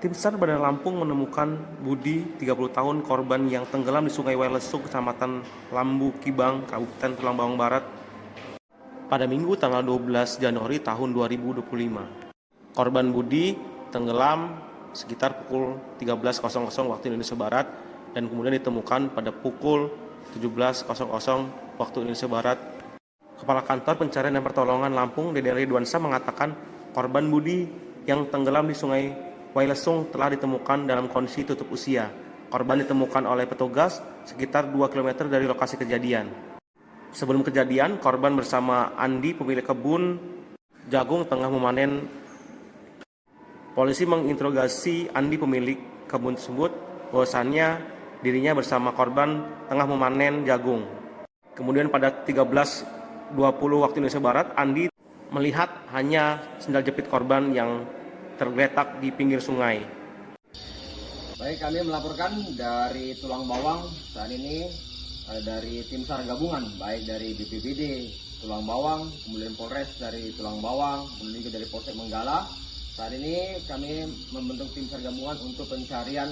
Tim SAR Bandar Lampung menemukan Budi, 30 tahun, korban yang tenggelam di Sungai Wailesung, Kecamatan Lambu Kibang, Kabupaten Tulang Bawang Barat, pada Minggu tanggal 12 Januari tahun 2025. Korban Budi tenggelam sekitar pukul 13.00 waktu Indonesia Barat dan kemudian ditemukan pada pukul 17.00 waktu Indonesia Barat. Kepala Kantor Pencarian dan Pertolongan Lampung, Dede Ridwansyah, mengatakan korban Budi yang tenggelam di Sungai Wailesung telah ditemukan dalam kondisi tutup usia. Korban ditemukan oleh petugas sekitar 2 km dari lokasi kejadian. Sebelum kejadian, korban bersama Andi, pemilik kebun jagung, tengah memanen. Polisi menginterogasi Andi, pemilik kebun tersebut, bahwasannya dirinya bersama korban tengah memanen jagung. Kemudian pada 13.20 waktu Indonesia Barat, Andi melihat hanya sendal jepit korban yang tergeletak di pinggir sungai. Baik, kami melaporkan dari Tulang Bawang saat ini dari tim SAR gabungan, baik dari BPBD Tulang Bawang, kemudian Polres dari Tulang Bawang, kemudian juga dari Polsek Menggala. Saat ini kami membentuk tim SAR gabungan untuk pencarian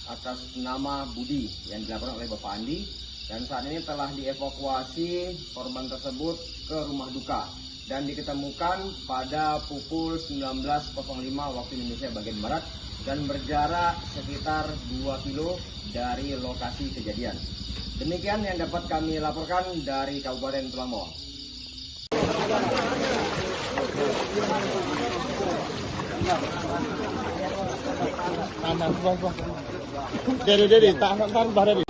atas nama Budi yang dilaporkan oleh Bapak Andi, dan saat ini telah dievakuasi korban tersebut ke rumah duka dan diketemukan pada pukul 19.05 waktu Indonesia bagian Barat dan berjarak sekitar 2 kilo dari lokasi kejadian. Demikian yang dapat kami laporkan dari Kabupaten Tulang Bawang. Dari tahan barang.